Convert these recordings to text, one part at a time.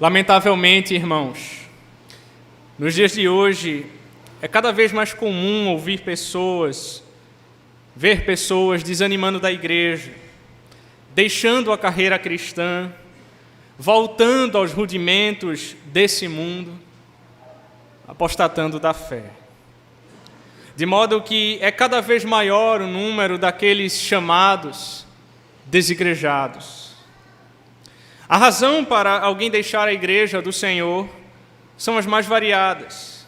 Lamentavelmente, irmãos, nos dias de hoje é cada vez mais comum ver pessoas desanimando da igreja, deixando a carreira cristã, voltando aos rudimentos desse mundo, apostatando da fé. De modo que é cada vez maior o número daqueles chamados desigrejados. A razão para alguém deixar a igreja do Senhor são as mais variadas.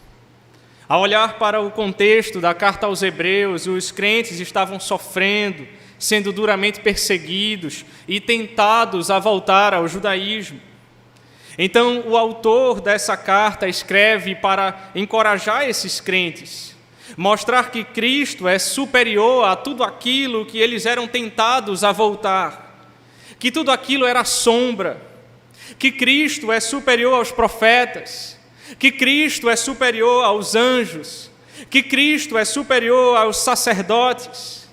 Ao olhar para o contexto da carta aos Hebreus, os crentes estavam sofrendo, sendo duramente perseguidos e tentados a voltar ao judaísmo. Então, o autor dessa carta escreve para encorajar esses crentes, mostrar que Cristo é superior a tudo aquilo que eles eram tentados a voltar, que tudo aquilo era sombra, que Cristo é superior aos profetas, que Cristo é superior aos anjos, que Cristo é superior aos sacerdotes,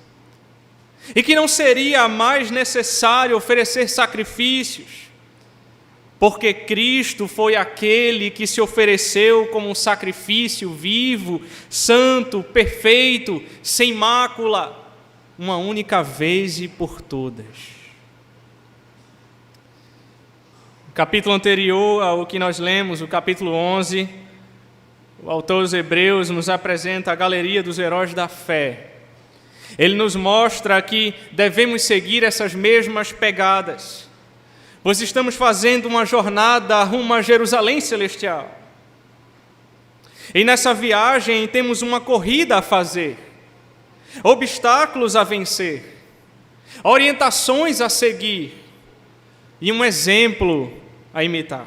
e que não seria mais necessário oferecer sacrifícios, porque Cristo foi aquele que se ofereceu como um sacrifício vivo, santo, perfeito, sem mácula, uma única vez e por todas. O capítulo anterior ao que nós lemos, o capítulo 11, o autor dos Hebreus nos apresenta a galeria dos heróis da fé. Ele nos mostra que devemos seguir essas mesmas pegadas, pois estamos fazendo uma jornada rumo a Jerusalém celestial. E nessa viagem temos uma corrida a fazer, obstáculos a vencer, orientações a seguir e um exemplo a imitar.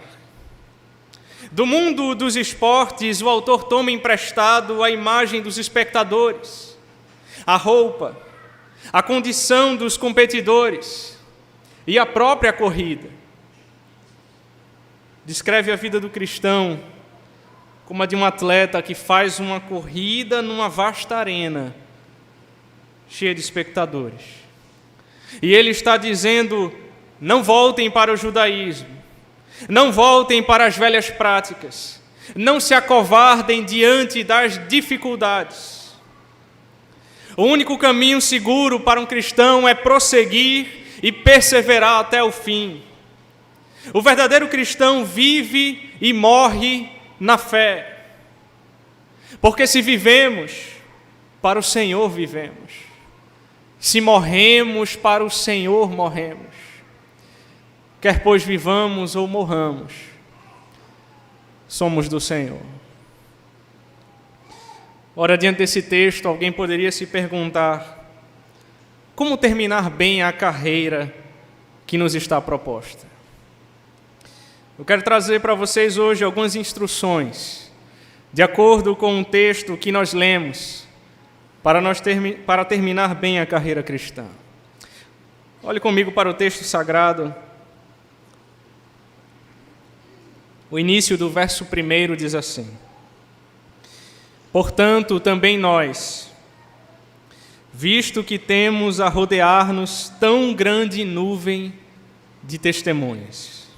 Do mundo dos esportes, o autor toma emprestado a imagem dos espectadores, a roupa, a condição dos competidores e a própria corrida. Descreve a vida do cristão como a de um atleta que faz uma corrida numa vasta arena, cheia de espectadores. E ele está dizendo: não voltem para o judaísmo, não voltem para as velhas práticas, não se acovardem diante das dificuldades. O único caminho seguro para um cristão é prosseguir e perseverar até o fim. O verdadeiro cristão vive e morre na fé, porque se vivemos, para o Senhor vivemos, se morremos, para o Senhor morremos. Quer pois vivamos ou morramos, somos do Senhor. Ora, diante desse texto, alguém poderia se perguntar: como terminar bem a carreira que nos está proposta? Eu quero trazer para vocês hoje algumas instruções, de acordo com o texto que nós lemos, para terminar bem a carreira cristã. Olhe comigo para o texto sagrado. O início do verso 1 diz assim: portanto, também nós, visto que temos a rodear-nos tão grande nuvem de testemunhas.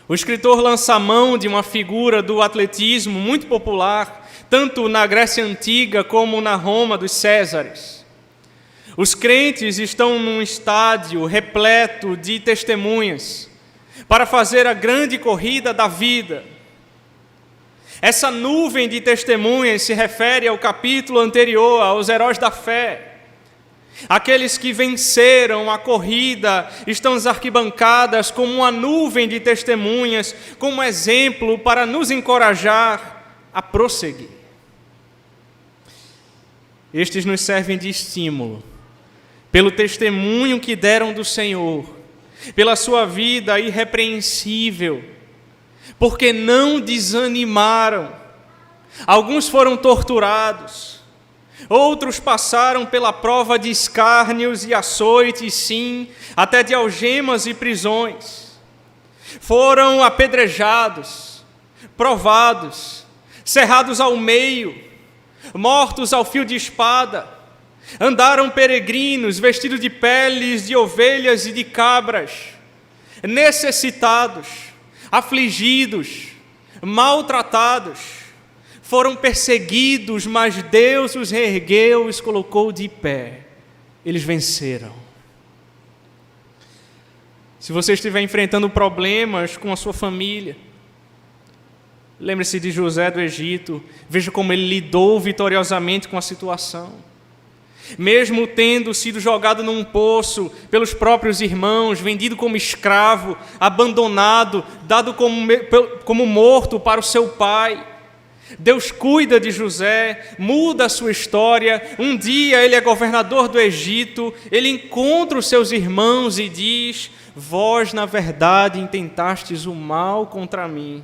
O escritor lança a mão de uma figura do atletismo muito popular, tanto na Grécia Antiga como na Roma dos Césares. Os crentes estão num estádio repleto de testemunhas, para fazer a grande corrida da vida. Essa nuvem de testemunhas se refere ao capítulo anterior, aos heróis da fé. Aqueles que venceram a corrida estão nas arquibancadas como uma nuvem de testemunhas, como exemplo para nos encorajar a prosseguir. Estes nos servem de estímulo, pelo testemunho que deram do Senhor, pela sua vida irrepreensível, porque não desanimaram. Alguns foram torturados, outros passaram pela prova de escárnios e açoites, sim, até de algemas e prisões. Foram apedrejados, provados, cerrados ao meio, mortos ao fio de espada. Andaram peregrinos, vestidos de peles de ovelhas e de cabras, necessitados, afligidos, maltratados, foram perseguidos, mas Deus os reergueu e os colocou de pé. Eles venceram. Se você estiver enfrentando problemas com a sua família, lembre-se de José do Egito, veja como ele lidou vitoriosamente com a situação. Mesmo tendo sido jogado num poço pelos próprios irmãos, vendido como escravo, abandonado, dado como morto para o seu pai, Deus cuida de José, muda a sua história. Um dia ele é governador do Egito, ele encontra os seus irmãos e diz: vós, na verdade, intentastes o mal contra mim,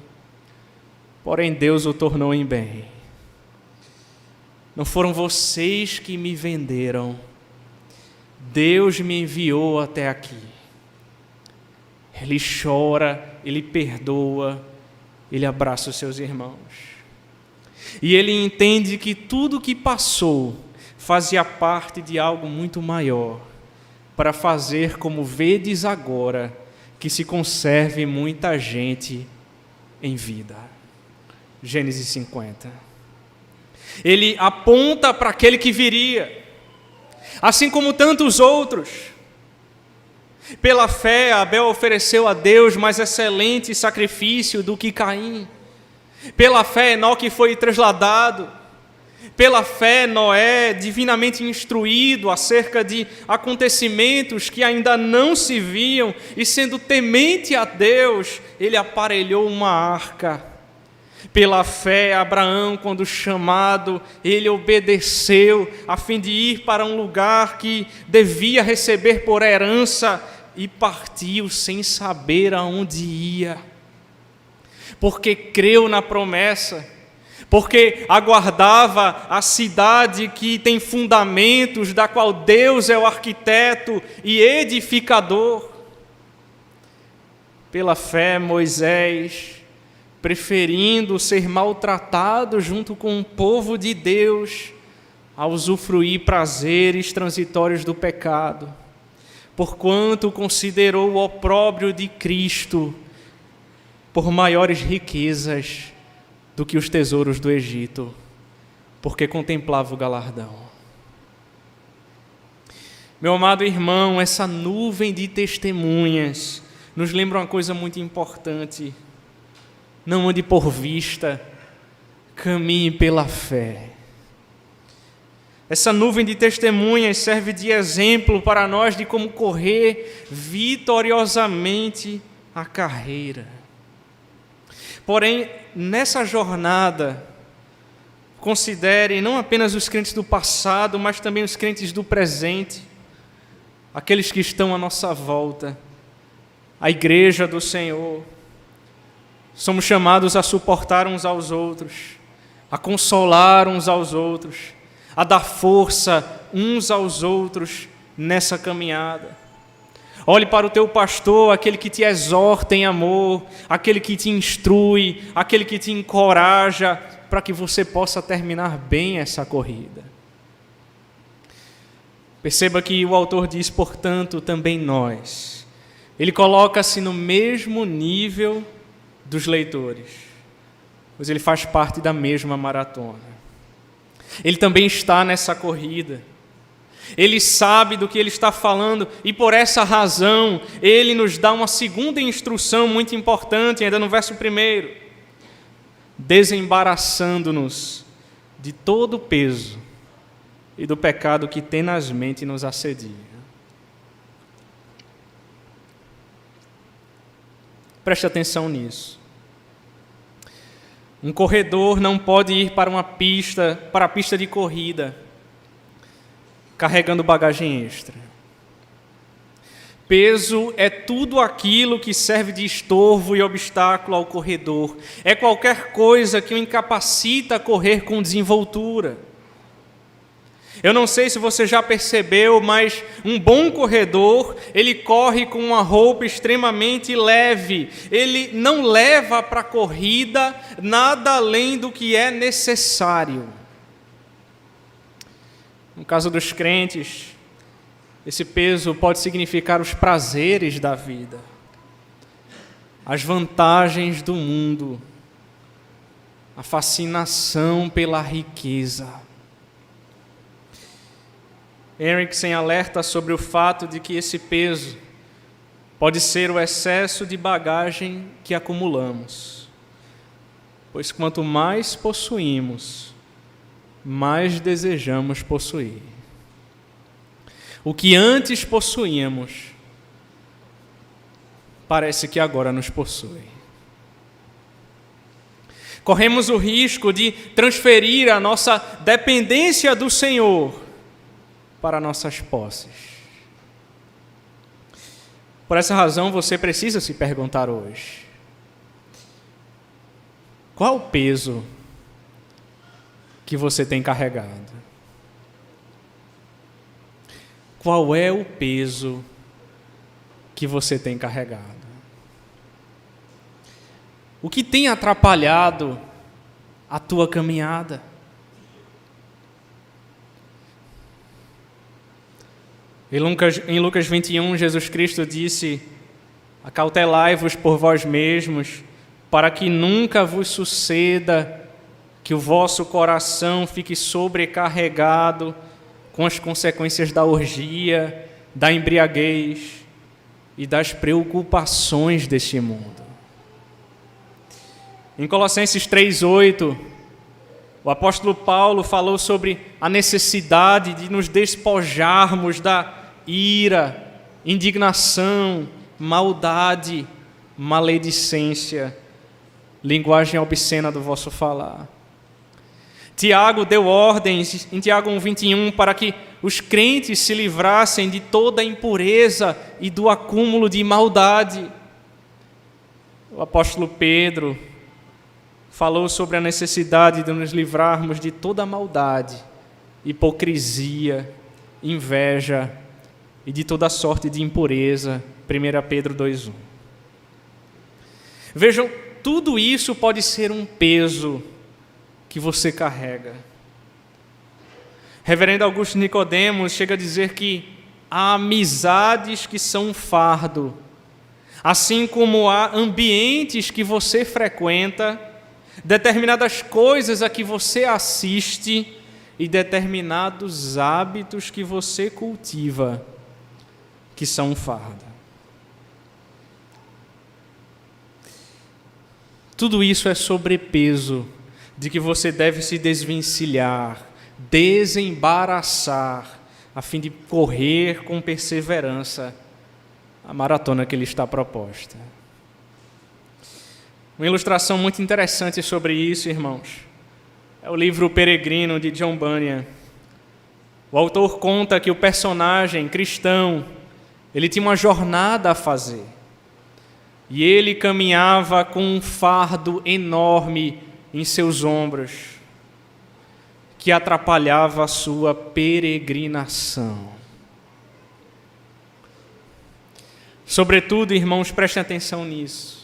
porém Deus o tornou em bem. Não foram vocês que me venderam, Deus me enviou até aqui. Ele chora, ele perdoa, ele abraça os seus irmãos. E ele entende que tudo o que passou fazia parte de algo muito maior, para fazer como vedes agora, que se conserve muita gente em vida. Gênesis 50. Ele aponta para aquele que viria, assim como tantos outros. Pela fé, Abel ofereceu a Deus mais excelente sacrifício do que Caim. Pela fé, Enoque foi trasladado. Pela fé, Noé, divinamente instruído acerca de acontecimentos que ainda não se viam, e sendo temente a Deus, ele aparelhou uma arca. Pela fé, Abraão, quando chamado, ele obedeceu a fim de ir para um lugar que devia receber por herança e partiu sem saber aonde ia. Porque creu na promessa, porque aguardava a cidade que tem fundamentos, da qual Deus é o arquiteto e edificador. Pela fé, Moisés, preferindo ser maltratado junto com o povo de Deus, a usufruir prazeres transitórios do pecado, porquanto considerou o opróbrio de Cristo por maiores riquezas do que os tesouros do Egito, porque contemplava o galardão. Meu amado irmão, essa nuvem de testemunhas nos lembra uma coisa muito importante: não ande por vista, caminhe pela fé. Essa nuvem de testemunhas serve de exemplo para nós de como correr vitoriosamente a carreira. Porém, nessa jornada, considere não apenas os crentes do passado, mas também os crentes do presente, aqueles que estão à nossa volta, a igreja do Senhor. Somos chamados a suportar uns aos outros, a consolar uns aos outros, a dar força uns aos outros nessa caminhada. Olhe para o teu pastor, aquele que te exorta em amor, aquele que te instrui, aquele que te encoraja, para que você possa terminar bem essa corrida. Perceba que o autor diz, portanto, também nós. Ele coloca-se no mesmo nível dos leitores, pois ele faz parte da mesma maratona. Ele também está nessa corrida. Ele sabe do que ele está falando e por essa razão ele nos dá uma segunda instrução muito importante, ainda no verso 1, desembaraçando-nos de todo o peso e do pecado que tenazmente nos assedia. Preste atenção nisso. Um corredor não pode ir para a pista de corrida carregando bagagem extra. Peso é tudo aquilo que serve de estorvo e obstáculo ao corredor. É qualquer coisa que o incapacita a correr com desenvoltura. Eu não sei se você já percebeu, mas um bom corredor, ele corre com uma roupa extremamente leve. Ele não leva para a corrida nada além do que é necessário. No caso dos crentes, esse peso pode significar os prazeres da vida. as vantagens do mundo, a fascinação pela riqueza. Erickson alerta sobre o fato de que esse peso pode ser o excesso de bagagem que acumulamos, pois quanto mais possuímos, mais desejamos possuir. O que antes possuíamos, parece que agora nos possui. Corremos o risco de transferir a nossa dependência do Senhor para nossas posses. Por essa razão, você precisa se perguntar hoje: qual o peso que você tem carregado? Qual é o peso que você tem carregado? O que tem atrapalhado a tua caminhada? Em Lucas 21, Jesus Cristo disse: acautelai-vos por vós mesmos, para que nunca vos suceda que o vosso coração fique sobrecarregado com as consequências da orgia, da embriaguez e das preocupações deste mundo. Em Colossenses 3:8, o apóstolo Paulo falou sobre a necessidade de nos despojarmos da ira, indignação, maldade, maledicência, linguagem obscena do vosso falar. Tiago deu ordens em Tiago 1:21 para que os crentes se livrassem de toda a impureza e do acúmulo de maldade. O apóstolo Pedro falou sobre a necessidade de nos livrarmos de toda a maldade, hipocrisia, inveja e de toda sorte de impureza. 1 Pedro 2:1. Vejam, tudo isso pode ser um peso que você carrega. Reverendo Augusto Nicodemos chega a dizer que há amizades que são um fardo, assim como há ambientes que você frequenta, determinadas coisas a que você assiste e determinados hábitos que você cultiva, que são um fardo. Tudo isso é sobrepeso de que você deve se desvencilhar, desembaraçar, a fim de correr com perseverança a maratona que lhe está proposta. Uma ilustração muito interessante sobre isso, irmãos, é o livro O Peregrino, de John Bunyan. O autor conta que o personagem cristão, ele tinha uma jornada a fazer, e ele caminhava com um fardo enorme em seus ombros, que atrapalhava a sua peregrinação. Sobretudo, irmãos, prestem atenção nisso.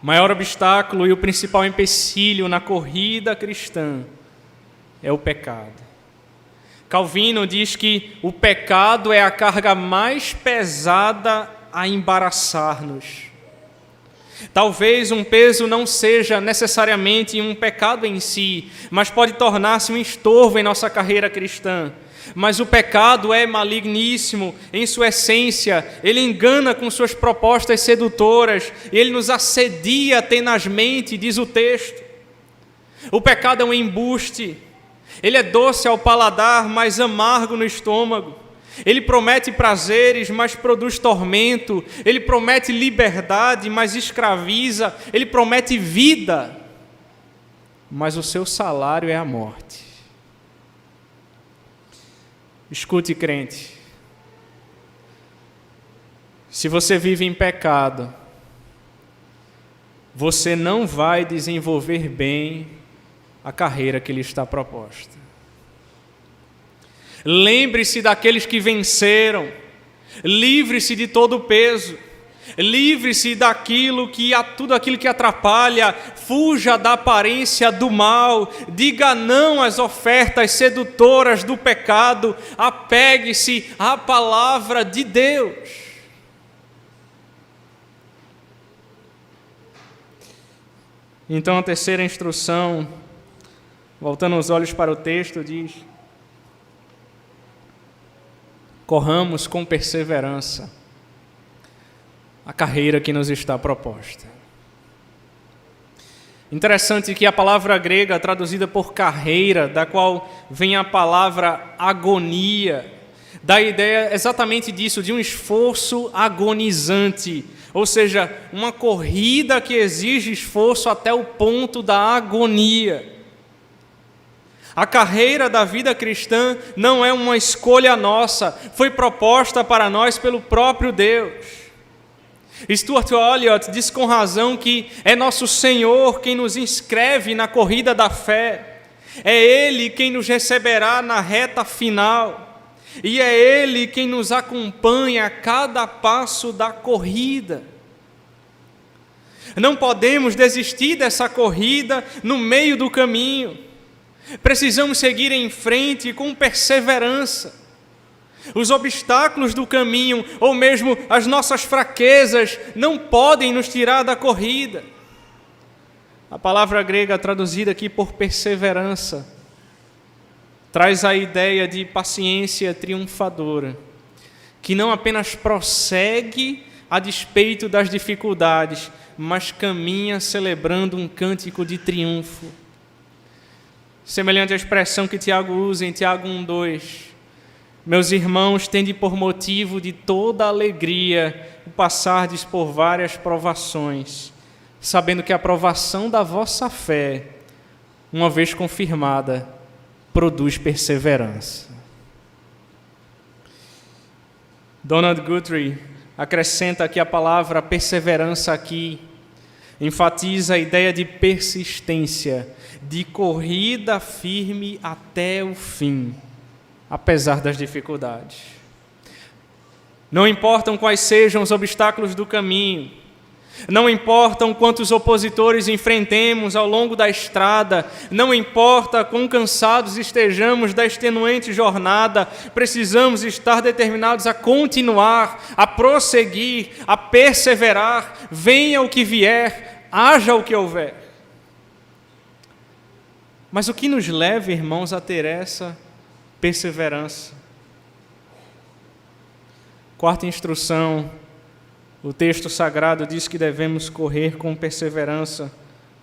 O maior obstáculo e o principal empecilho na corrida cristã é o pecado. Calvino diz que o pecado é a carga mais pesada a embaraçar-nos. Talvez um peso não seja necessariamente um pecado em si, mas pode tornar-se um estorvo em nossa carreira cristã. Mas o pecado é maligníssimo em sua essência, ele engana com suas propostas sedutoras, ele nos assedia tenazmente, diz o texto. O pecado é um embuste, ele é doce ao paladar, mas amargo no estômago. Ele promete prazeres, mas produz tormento. Ele promete liberdade, mas escraviza. Ele promete vida, mas o seu salário é a morte. Escute, crente. Se você vive em pecado, você não vai desenvolver bem a carreira que lhe está proposta. Lembre-se daqueles que venceram, livre-se de todo o peso, livre-se tudo aquilo que atrapalha, fuja da aparência do mal, diga não às ofertas sedutoras do pecado, apegue-se à palavra de Deus. Então a terceira instrução, voltando os olhos para o texto, diz: corramos com perseverança a carreira que nos está proposta. Interessante que a palavra grega traduzida por carreira, da qual vem a palavra agonia, dá a ideia exatamente disso, de um esforço agonizante, ou seja, uma corrida que exige esforço até o ponto da agonia. A carreira da vida cristã não é uma escolha nossa, foi proposta para nós pelo próprio Deus. Stuart Olyott diz com razão que é nosso Senhor quem nos inscreve na corrida da fé, é Ele quem nos receberá na reta final, e é Ele quem nos acompanha a cada passo da corrida. Não podemos desistir dessa corrida no meio do caminho, precisamos seguir em frente com perseverança. Os obstáculos do caminho, ou mesmo as nossas fraquezas, não podem nos tirar da corrida. A palavra grega traduzida aqui por perseverança traz a ideia de paciência triunfadora, que não apenas prossegue a despeito das dificuldades, mas caminha celebrando um cântico de triunfo. Semelhante à expressão que Tiago usa em Tiago 1:2. Meus irmãos, tende por motivo de toda alegria o passardes por várias provações, sabendo que a provação da vossa fé, uma vez confirmada, produz perseverança. Donald Guthrie acrescenta que a palavra perseverança aqui enfatiza a ideia de persistência, de corrida firme até o fim, apesar das dificuldades. Não importam quais sejam os obstáculos do caminho, não importam quantos opositores enfrentemos ao longo da estrada, não importa quão cansados estejamos da extenuante jornada, precisamos estar determinados a continuar, a prosseguir, a perseverar, venha o que vier, haja o que houver. Mas o que nos leva, irmãos, a ter essa perseverança? Quarta instrução, o texto sagrado diz que devemos correr com perseverança.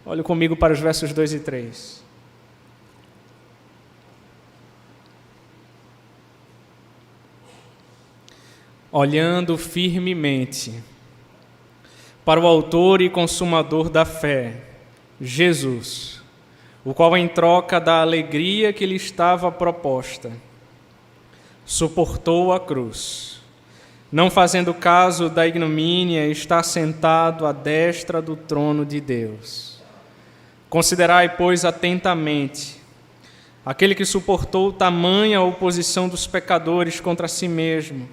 Olhe comigo para os versos 2 e 3. Olhando firmemente para o autor e consumador da fé, Jesus, o qual, em troca da alegria que lhe estava proposta, suportou a cruz, não fazendo caso da ignomínia, está sentado à destra do trono de Deus. Considerai, pois, atentamente aquele que suportou tamanha oposição dos pecadores contra si mesmo,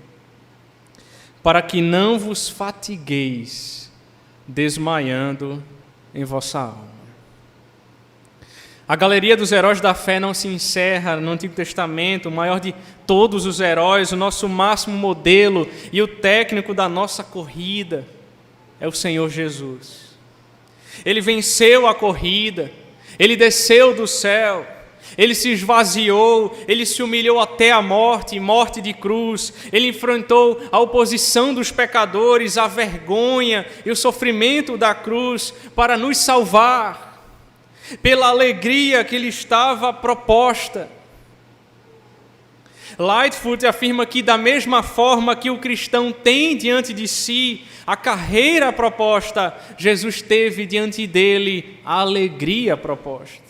para que não vos fatigueis, desmaiando em vossa alma. A galeria dos heróis da fé não se encerra no Antigo Testamento. O maior de todos os heróis, o nosso máximo modelo e o técnico da nossa corrida é o Senhor Jesus. Ele venceu a corrida, Ele desceu do céu, Ele se esvaziou, Ele se humilhou até a morte, morte de cruz. Ele enfrentou a oposição dos pecadores, a vergonha e o sofrimento da cruz para nos salvar, pela alegria que lhe estava proposta. Lightfoot afirma que, da mesma forma que o cristão tem diante de si a carreira proposta, Jesus teve diante dele a alegria proposta.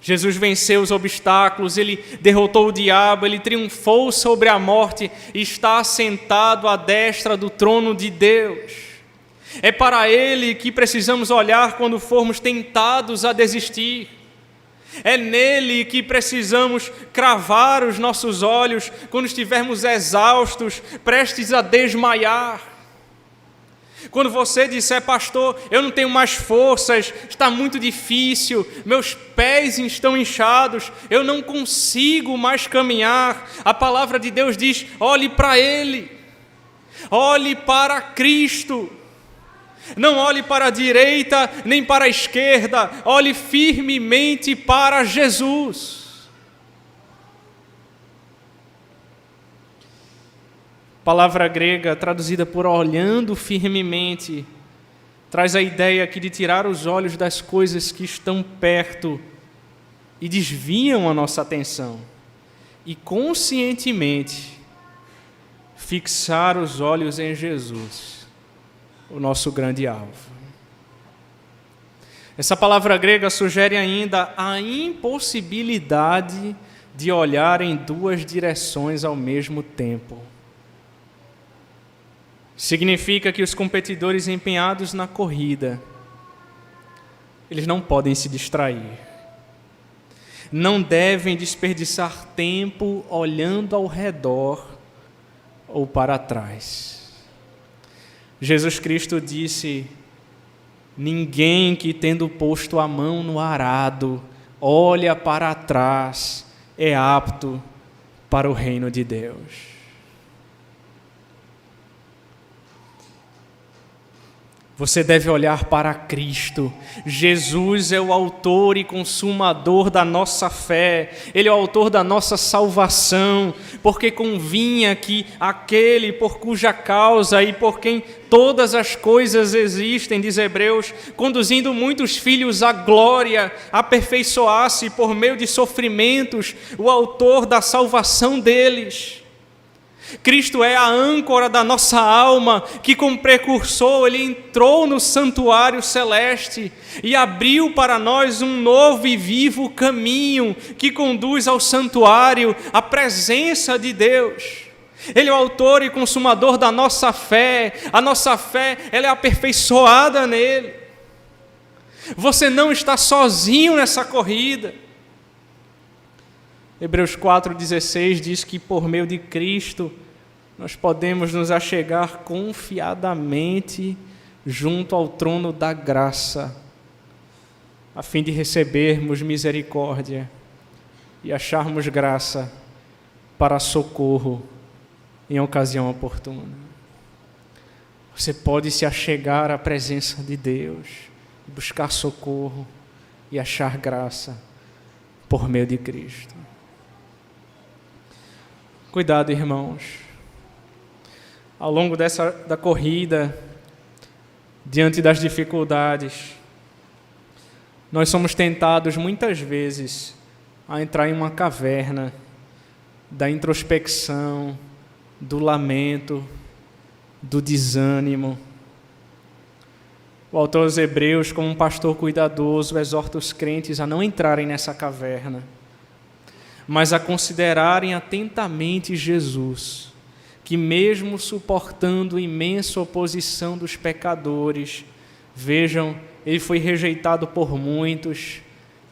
Jesus venceu os obstáculos, Ele derrotou o diabo, Ele triunfou sobre a morte e está assentado à destra do trono de Deus. É para Ele que precisamos olhar quando formos tentados a desistir. É nele que precisamos cravar os nossos olhos quando estivermos exaustos, prestes a desmaiar. Quando você disser, pastor, eu não tenho mais forças, está muito difícil, meus pés estão inchados, eu não consigo mais caminhar, a palavra de Deus diz, olhe para Ele, olhe para Cristo. Não olhe para a direita nem para a esquerda, olhe firmemente para Jesus. Palavra grega traduzida por olhando firmemente, traz a ideia aqui de tirar os olhos das coisas que estão perto e desviam a nossa atenção, e conscientemente fixar os olhos em Jesus, o nosso grande alvo. Essa palavra grega sugere ainda a impossibilidade de olhar em duas direções ao mesmo tempo. Significa que os competidores empenhados na corrida, eles não podem se distrair. Não devem desperdiçar tempo olhando ao redor ou para trás. Jesus Cristo disse: ninguém que, tendo posto a mão no arado, olha para trás, é apto para o reino de Deus. Você deve olhar para Cristo. Jesus é o autor e consumador da nossa fé. Ele é o autor da nossa salvação, porque convinha que aquele por cuja causa e por quem todas as coisas existem, diz Hebreus, conduzindo muitos filhos à glória, aperfeiçoasse por meio de sofrimentos o autor da salvação deles. Cristo é a âncora da nossa alma, que como precursor Ele entrou no santuário celeste e abriu para nós um novo e vivo caminho que conduz ao santuário, à presença de Deus. Ele é o autor e consumador da nossa fé. A nossa fé, ela é aperfeiçoada nele. Você não está sozinho nessa corrida. Hebreus 4,16 diz que por meio de Cristo nós podemos nos achegar confiadamente junto ao trono da graça, a fim de recebermos misericórdia e acharmos graça para socorro em ocasião oportuna. Você pode se achegar à presença de Deus, buscar socorro e achar graça por meio de Cristo. Cuidado, irmãos. Ao longo da corrida, diante das dificuldades, nós somos tentados muitas vezes a entrar em uma caverna da introspecção, do lamento, do desânimo. O autor aos Hebreus, como um pastor cuidadoso, exorta os crentes a não entrarem nessa caverna, mas a considerarem atentamente Jesus, que mesmo suportando imensa oposição dos pecadores, vejam, ele foi rejeitado por muitos,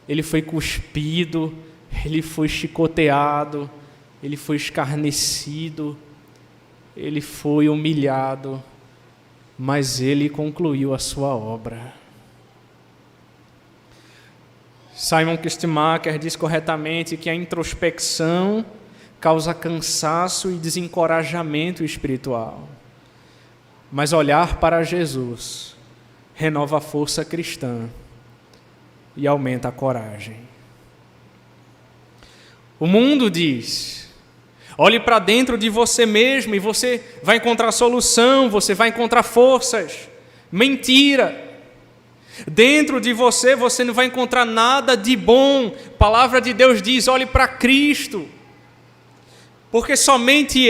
ele foi cuspido, ele foi chicoteado, ele foi escarnecido, ele foi humilhado, mas ele concluiu a sua obra. Simon Kistemaker diz corretamente que a introspecção causa cansaço e desencorajamento espiritual, mas olhar para Jesus renova a força cristã e aumenta a coragem. O mundo diz: olhe para dentro de você mesmo e você vai encontrar solução, você vai encontrar forças. Mentira! Dentro de você, você não vai encontrar nada de bom. A palavra de Deus diz: olhe para Cristo. Porque somente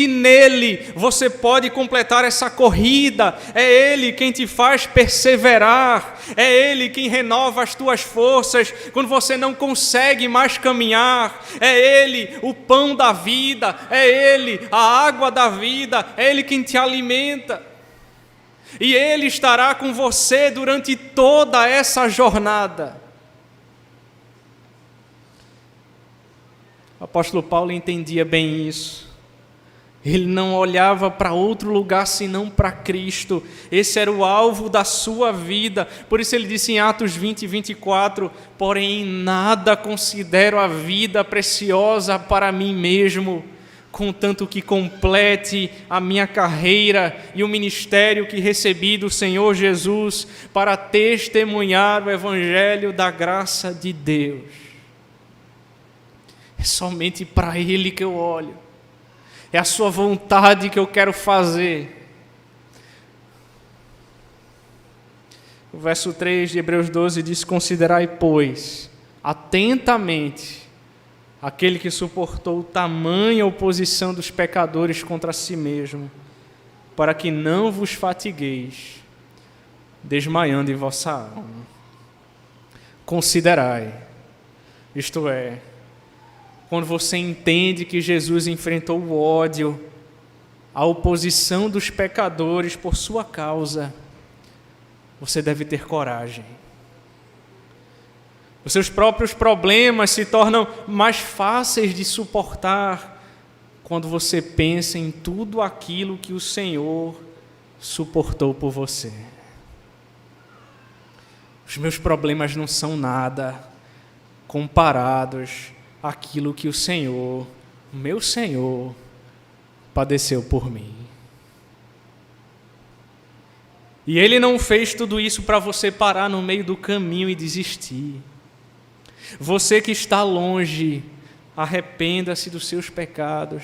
nele você pode completar essa corrida. É Ele quem te faz perseverar. É Ele quem renova as tuas forças quando você não consegue mais caminhar. É Ele o pão da vida. É Ele a água da vida. É Ele quem te alimenta. E Ele estará com você durante toda essa jornada. O apóstolo Paulo entendia bem isso. Ele não olhava para outro lugar senão para Cristo. Esse era o alvo da sua vida. Por isso ele disse em Atos 20, 24, porém em nada considero a vida preciosa para mim mesmo, contanto que complete a minha carreira e o ministério que recebi do Senhor Jesus para testemunhar o Evangelho da graça de Deus. É somente para Ele que eu olho. É a sua vontade que eu quero fazer. O verso 3 de Hebreus 12 diz: considerai, pois, atentamente aquele que suportou tamanha oposição dos pecadores contra si mesmo, para que não vos fatigueis, desmaiando em vossa alma. Considerai, isto é, quando você entende que Jesus enfrentou o ódio, a oposição dos pecadores por sua causa, você deve ter coragem. Os seus próprios problemas se tornam mais fáceis de suportar quando você pensa em tudo aquilo que o Senhor suportou por você. Os meus problemas não são nada comparados àquilo que o Senhor, o meu Senhor, padeceu por mim. E Ele não fez tudo isso para você parar no meio do caminho e desistir. Você que está longe, arrependa-se dos seus pecados,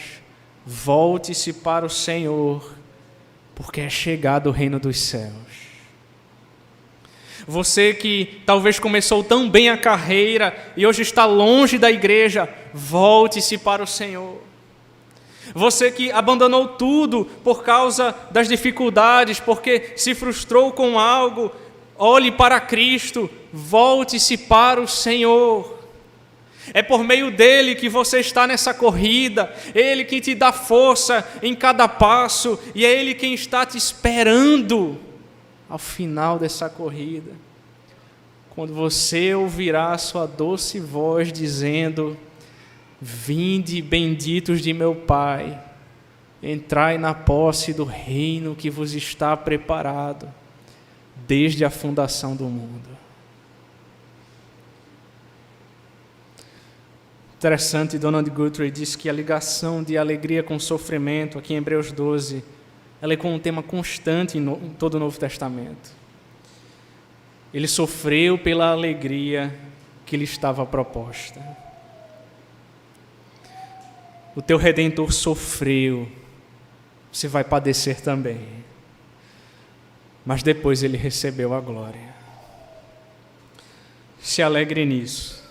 volte-se para o Senhor, porque é chegado o reino dos céus. Você que talvez começou tão bem a carreira e hoje está longe da igreja, volte-se para o Senhor. Você que abandonou tudo por causa das dificuldades, porque se frustrou com algo, olhe para Cristo, volte-se para o Senhor. É por meio dele que você está nessa corrida, Ele que te dá força em cada passo, e é Ele quem está te esperando ao final dessa corrida. Quando você ouvirá a sua doce voz dizendo: vinde, benditos de meu Pai, entrai na posse do reino que vos está preparado desde a fundação do mundo. Interessante, Donald Guthrie diz que a ligação de alegria com sofrimento, aqui em Hebreus 12, ela é com um tema constante em todo o Novo Testamento. Ele sofreu pela alegria que lhe estava proposta. O teu Redentor sofreu, você vai padecer também. Mas depois ele recebeu a glória. Se alegre nisso.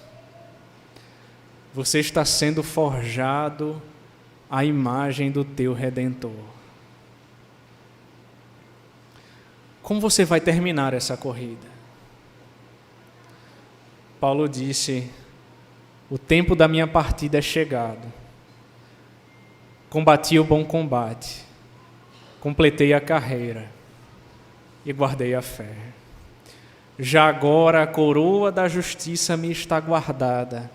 Você está sendo forjado à imagem do teu Redentor. Como você vai terminar essa corrida? Paulo disse: o tempo da minha partida é chegado. Combati o bom combate, completei a carreira e guardei a fé. Já agora a coroa da justiça me está guardada,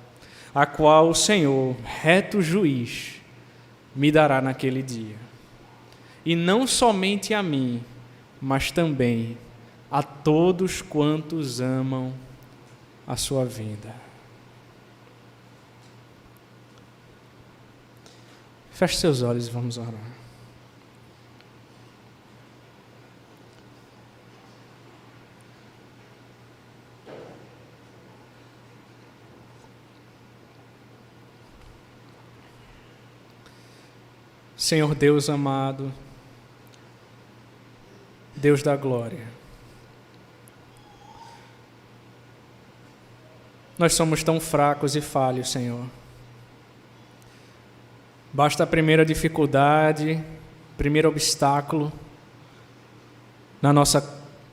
a qual o Senhor, reto juiz, me dará naquele dia. E não somente a mim, mas também a todos quantos amam a sua vida. Feche seus olhos e vamos orar. Senhor Deus amado, Deus da glória, nós somos tão fracos e falhos, Senhor. Basta a primeira dificuldade, primeiro obstáculo na nossa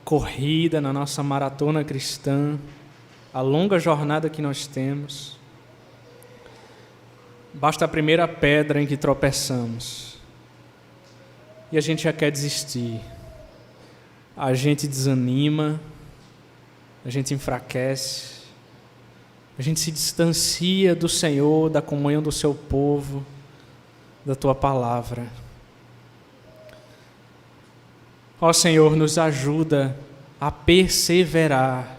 corrida, na nossa maratona cristã, a longa jornada que nós temos. Basta a primeira pedra em que tropeçamos e a gente já quer desistir. A gente desanima, a gente enfraquece, a gente se distancia do Senhor, da comunhão do seu povo, da tua palavra. Ó Senhor, nos ajuda a perseverar,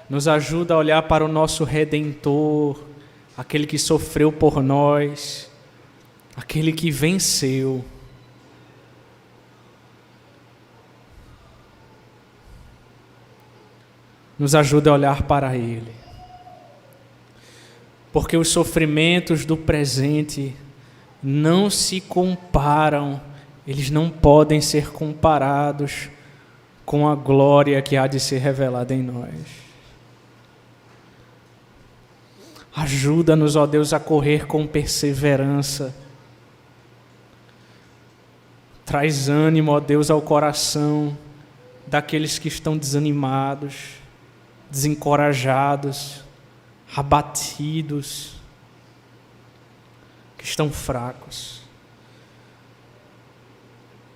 nos ajuda a olhar para o nosso Redentor, aquele que sofreu por nós, aquele que venceu. Nos ajuda a olhar para Ele. Porque os sofrimentos do presente não se comparam, eles não podem ser comparados com a glória que há de ser revelada em nós. Ajuda-nos, ó Deus, a correr com perseverança. Traz ânimo, ó Deus, ao coração daqueles que estão desanimados, desencorajados, abatidos, que estão fracos.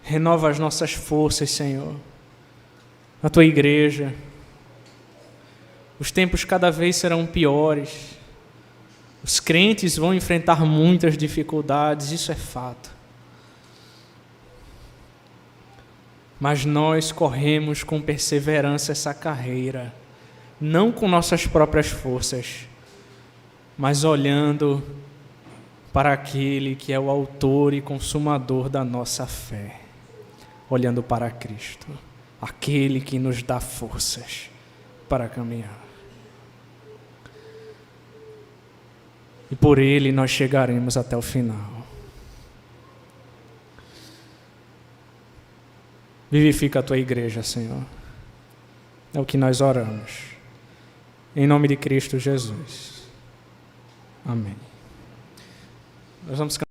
Renova as nossas forças, Senhor, na Tua igreja. Os tempos cada vez serão piores. Os crentes vão enfrentar muitas dificuldades, isso é fato. Mas nós corremos com perseverança essa carreira, não com nossas próprias forças, mas olhando para aquele que é o autor e consumador da nossa fé, olhando para Cristo, aquele que nos dá forças para caminhar. E por Ele nós chegaremos até o final. Vivifica a Tua igreja, Senhor. É o que nós oramos. Em nome de Cristo Jesus. Amém. Nós vamos